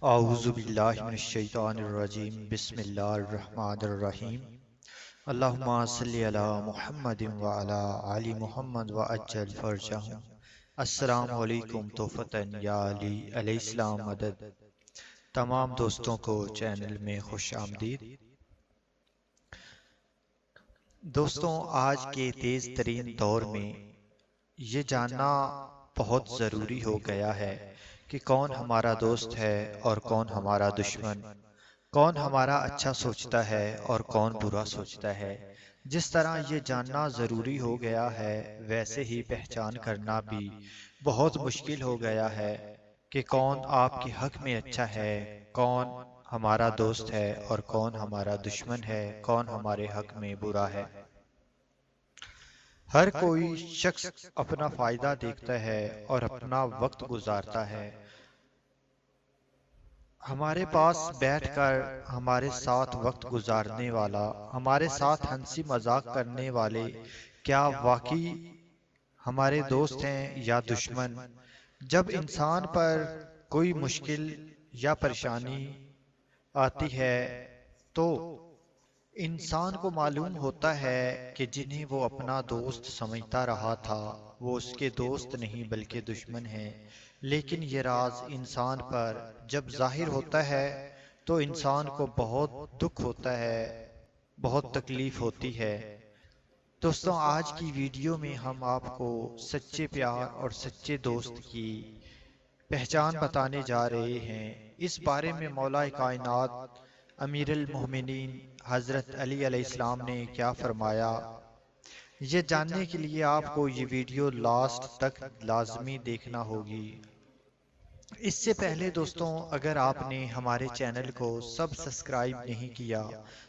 اعوذ باللہ من الشیطان الرجیم بسم اللہ الرحمن الرحیم اللہم صلی علی محمد وعلی آل محمد وعجل فرجہم۔ السلام علیکم توفتاً یا علی علیہ السلام مدد۔ تمام دوستوں کو چینل میں خوش آمدید۔ دوستوں، آج کے تیز ترین دور میں یہ جاننا بہت ضروری ہو گیا ہے کہ کون ہمارا دوست ہے اور کون ہمارا دشمن، کون ہمارا اچھا سوچتا ہے اور کون برا سوچتا ہے۔ جس طرح یہ جاننا ضروری ہو گیا ہے، ویسے ہی پہچان کرنا بھی بہت مشکل ہو گیا ہے کہ کون آپ کے حق میں اچھا ہے، کون ہمارا دوست ہے اور کون ہمارا دشمن ہے، کون ہمارے حق میں برا ہے۔ ہر کوئی شخص اپنا فائدہ دیکھتا ہے اور اپنا وقت گزارتا ہے۔ ہمارے پاس بیٹھ کر ہمارے ساتھ وقت گزارنے والا، ہمارے ساتھ ہنسی مذاق کرنے والے کیا واقعی ہمارے دوست ہیں یا دشمن؟ جب انسان پر کوئی مشکل یا پریشانی آتی ہے تو انسان کو معلوم ہوتا ہے کہ جنہیں وہ اپنا دوست سمجھتا رہا تھا وہ اس کے دوست نہیں بلکہ دشمن ہیں۔ لیکن یہ راز انسان پر جب ظاہر ہوتا ہے تو انسان کو بہت دکھ ہوتا ہے، بہت تکلیف ہوتی ہے۔ دوستوں، آج کی ویڈیو میں ہم آپ کو سچے پیار اور سچے دوست کی پہچان بتانے جا رہے ہیں۔ اس بارے میں مولا کائنات امیر المومنین حضرت علی علیہ السلام نے کیا فرمایا، یہ جاننے کے لیے آپ کو یہ ویڈیو لاسٹ تک لازمی دیکھنا ہوگی۔ اس سے پہلے دوستوں، اگر آپ نے ہمارے چینل کو سبسکرائب نہیں کیا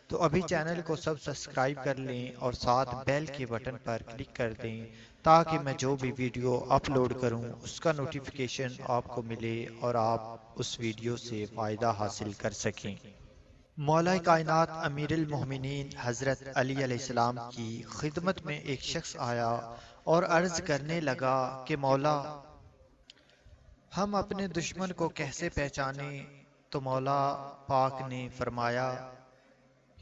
تو ابھی چینل کو سبسکرائب کر لیں اور ساتھ بیل کے بٹن پر کلک کر دیں تاکہ میں جو بھی ویڈیو اپلوڈ کروں اس کا نوٹیفیکیشن آپ کو ملے اور آپ اس ویڈیو سے فائدہ حاصل کر سکیں۔ مولا کائنات امیر المومنین حضرت علی علیہ السلام کی خدمت میں ایک شخص آیا اور عرض کرنے لگا کہ مولا، ہم اپنے دشمن کو کیسے پہچانیں؟ تو مولا پاک نے فرمایا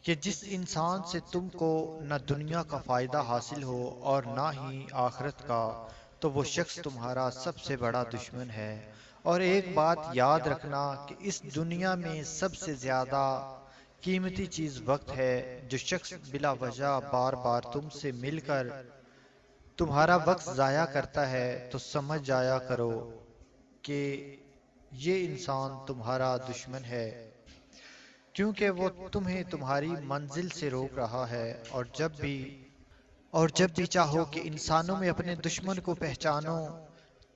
کہ جس انسان سے تم کو نہ دنیا کا فائدہ حاصل ہو اور نہ ہی آخرت کا، تو وہ شخص تمہارا سب سے بڑا دشمن ہے۔ اور ایک بات یاد رکھنا کہ اس دنیا میں سب سے زیادہ قیمتی چیز وقت ہے۔ جو شخص بلا وجہ بار بار تم سے مل کر تمہارا وقت ضائع کرتا ہے تو سمجھ جایا کرو کہ یہ انسان تمہارا دشمن ہے، کیونکہ وہ تمہیں تمہاری منزل سے روک رہا ہے۔ اور جب بھی چاہو کہ انسانوں میں اپنے دشمن کو پہچانو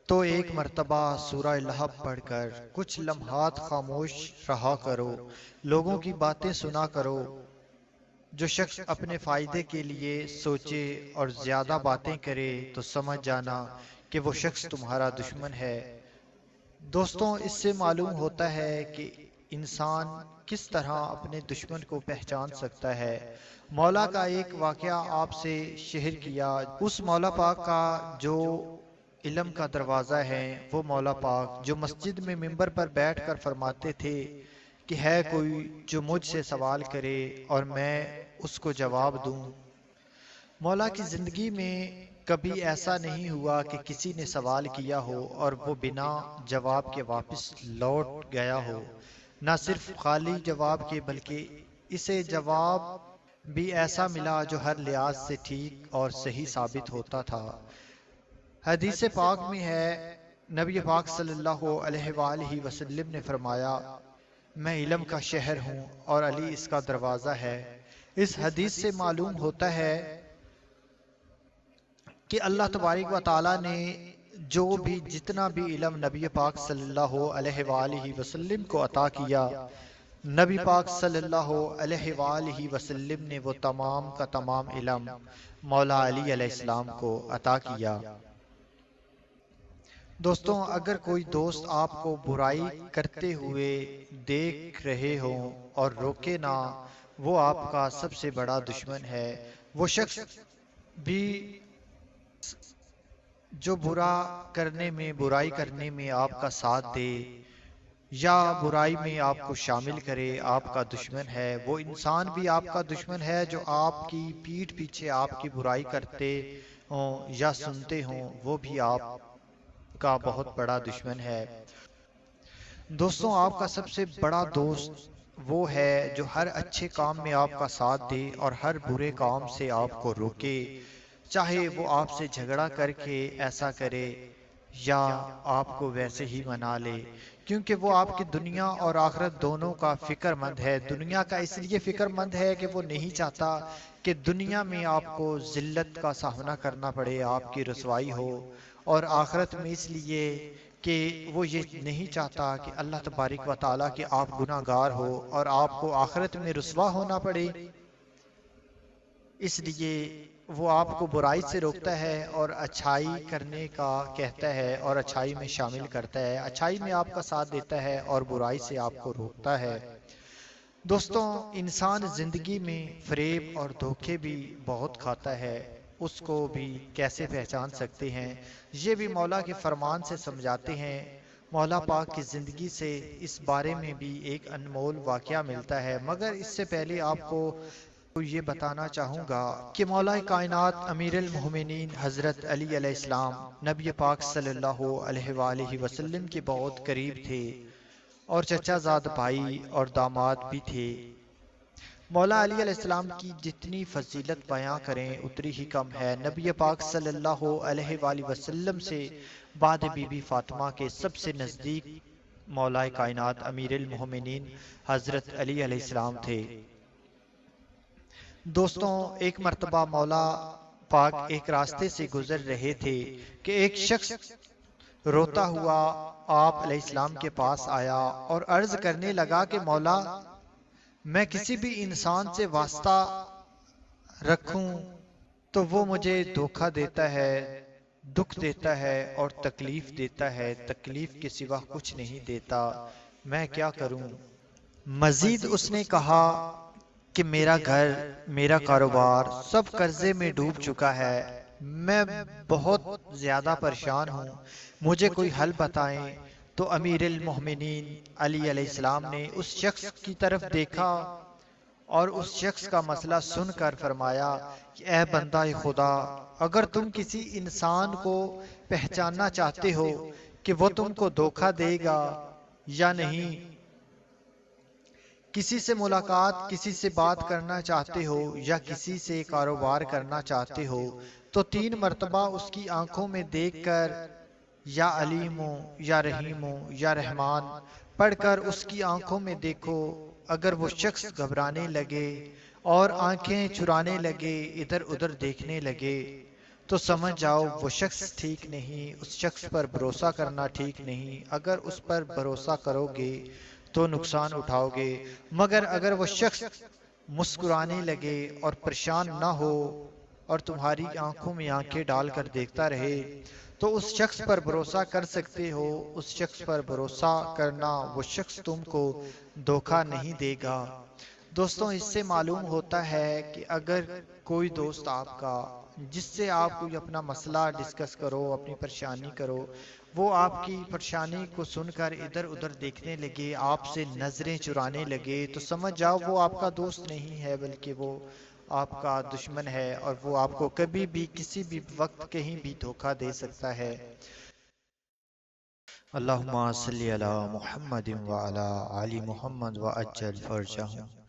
تو ایک مرتبہ سورہ لہب پڑھ کر کچھ لمحات خاموش رہا کرو، لوگوں کی باتیں سنا کرو۔ جو شخص اپنے فائدے کے لیے سوچے اور زیادہ باتیں کرے تو سمجھ جانا کہ وہ شخص تمہارا دشمن ہے۔ دوستوں، اس سے معلوم ہوتا ہے کہ انسان کس طرح اپنے دشمن کو پہچان سکتا ہے۔ مولا کا ایک واقعہ آپ سے شیئر کیا۔ اس مولا پاک کا جو علم کا دروازہ ہے، وہ مولا پاک جو مسجد میں منبر پر بیٹھ کر فرماتے تھے کہ ہے کوئی جو مجھ سے سوال کرے اور میں اس کو جواب دوں۔ مولا کی زندگی میں کبھی ایسا نہیں ہوا کہ کسی نے سوال کیا ہو اور وہ بنا جواب کے واپس لوٹ گیا ہو۔ نہ صرف خالی جواب کے بلکہ اسے جواب بھی ایسا ملا جو ہر لحاظ سے ٹھیک اور صحیح ثابت ہوتا تھا۔ حدیث پاک میں ہے، نبی پاک صلی اللہ علیہ وآلہ وسلم نے فرمایا، میں علم کا شہر ہوں اور علی اس کا دروازہ ہے۔ اس حدیث سے معلوم ہوتا ہے کہ اللہ تبارک و تعالیٰ نے جو بھی جتنا بھی علم نبی پاک صلی اللہ علیہ وآلہ وسلم کو عطا کیا، نبی پاک صلی اللہ علیہ وآلہ وسلم نے وہ تمام کا تمام علم مولا علی علیہ السلام کو عطا کیا۔ دوستوں، اگر کوئی دوست آپ کو برائی کرتے ہوئے دیکھ رہے ہوں اور روکے نہ، وہ آپ کا سب سے بڑا دشمن ہے۔ وہ شخص بھی جو برائی کرنے میں آپ کا ساتھ دے، یا برائی میں آپ کو شامل کرے، آپ کا دشمن ہے۔ وہ انسان بھی آپ کا دشمن ہے جو آپ کی پیٹھ پیچھے آپ کی برائی کرتے ہوں یا سنتے ہوں، وہ بھی آپ کا بہت بڑا دشمن ہے۔ دوستوں، آپ کا سب سے بڑا دوست وہ ہے جو ہر اچھے کام میں آپ کا ساتھ دے اور ہر برے کام سے آپ کو روکے، چاہے وہ آپ سے جھگڑا کر کے ایسا کرے یا آپ کو ویسے ہی منا لے، کیونکہ وہ آپ کی دنیا اور آخرت دونوں کا فکر مند ہے۔ دنیا کا اس لیے فکر مند ہے کہ وہ نہیں چاہتا کہ دنیا میں آپ کو ذلت کا سامنا کرنا پڑے، آپ کی رسوائی ہو، اور آخرت میں اس لیے کہ وہ یہ نہیں چاہتا کہ اللہ تبارک و تعالیٰ کہ آپ گناہ گار ہو اور آپ کو آخرت میں رسوا ہونا پڑے۔ اس لیے وہ آپ کو برائی سے روکتا ہے اور اچھائی کرنے کا کہتا ہے اور اچھائی میں شامل کرتا ہے، اچھائی میں آپ کا ساتھ دیتا ہے اور برائی سے آپ کو روکتا ہے۔ دوستوں، انسان زندگی میں فریب اور دھوکے بھی بہت کھاتا ہے، اس کو بھی کیسے پہچان سکتے ہیں؟ یہ بھی مولا کے فرمان سے سمجھاتے ہیں۔ مولا پاک کی زندگی سے اس بارے میں بھی ایک انمول واقعہ ملتا ہے، مگر اس سے پہلے آپ کو یہ بتانا چاہوں گا کہ مولا کائنات امیر المومنین حضرت علی علیہ السلام نبی پاک صلی اللہ علیہ وآلہ وسلم کے بہت قریب تھے اور چچا زاد بھائی اور داماد بھی تھے۔ مولا علی علیہ السلام کی جتنی فضیلت بیاں کریں اتنی ہی کم ہے۔ نبی پاک صلی اللہ علیہ وآلہ وسلم سے بعد بی بی فاطمہ کے سب سے نزدیک مولا کائنات امیر المومنین حضرت علی علیہ السلام تھے۔ دوستوں، ایک مرتبہ مولا پاک ایک راستے سے گزر رہے تھے کہ ایک شخص روتا ہوا آپ علیہ السلام کے پاس آیا اور عرض کرنے لگا کہ مولا، میں کسی بھی انسان سے واسطہ رکھوں تو وہ مجھے دھوکہ دیتا ہے، دکھ دیتا ہے اور تکلیف دیتا ہے، تکلیف کے سوا کچھ نہیں دیتا، میں کیا کروں؟ مزید اس نے کہا کہ میرا گھر، میرا کاروبار سب قرضے میں ڈوب چکا ہے، میں بہت زیادہ پریشان ہوں، مجھے کوئی حل بتائیں۔ تو امیر المومنین علی علیہ السلام نے اس شخص کی طرف دیکھا اور اس شخص کا مسئلہ سن کر فرمایا کہ اے بندہ خدا، اگر تم کسی انسان کو پہچاننا چاہتے ہو کہ وہ تم کو دھوکہ دے گا یا نہیں، کسی سے ملاقات، کسی سے بات کرنا چاہتے ہو یا کسی سے کاروبار کرنا چاہتے ہو تو 3 مرتبہ اس کی آنکھوں میں دیکھ کر یا علیم یا رحیم یا رحمان پڑھ کر اس کی آنکھوں میں دیکھو۔ اگر وہ شخص گھبرانے لگے اور آنکھیں چرانے لگے، ادھر ادھر دیکھنے لگے، تو سمجھ جاؤ وہ شخص ٹھیک نہیں، اس شخص پر بھروسہ کرنا ٹھیک نہیں۔ اگر اس پر بھروسہ کرو گے تو نقصان اٹھاؤ گے، مگر اگر وہ شخص مسکرانے لگے اور پریشان نہ ہو اور تمہاری آنکھوں میں آنکھیں ڈال کر دیکھتا رہے تو اس شخص پر بھروسہ کر سکتے ہو۔ اس شخص پر بھروسہ کرنا، وہ شخص تم کو دھوکہ نہیں دے گا۔ دوستوں، اس سے معلوم ہوتا ہے کہ اگر کوئی دوست آپ کا جس سے آپ کوئی اپنا مسئلہ ڈسکس کرو، اپنی پریشانی کرو، وہ آپ کی پریشانی کو سن کر ادھر ادھر دیکھنے لگے، آپ سے نظریں چرانے لگے، تو سمجھ جاؤ وہ آپ کا دوست نہیں ہے بلکہ وہ آپ کا دشمن ہے، اور وہ آپ کو کبھی بھی کسی بھی وقت کہیں بھی دھوکہ دے سکتا ہے۔ اللہم صلی علی محمد وعلی آل محمد وعجل فرجہم۔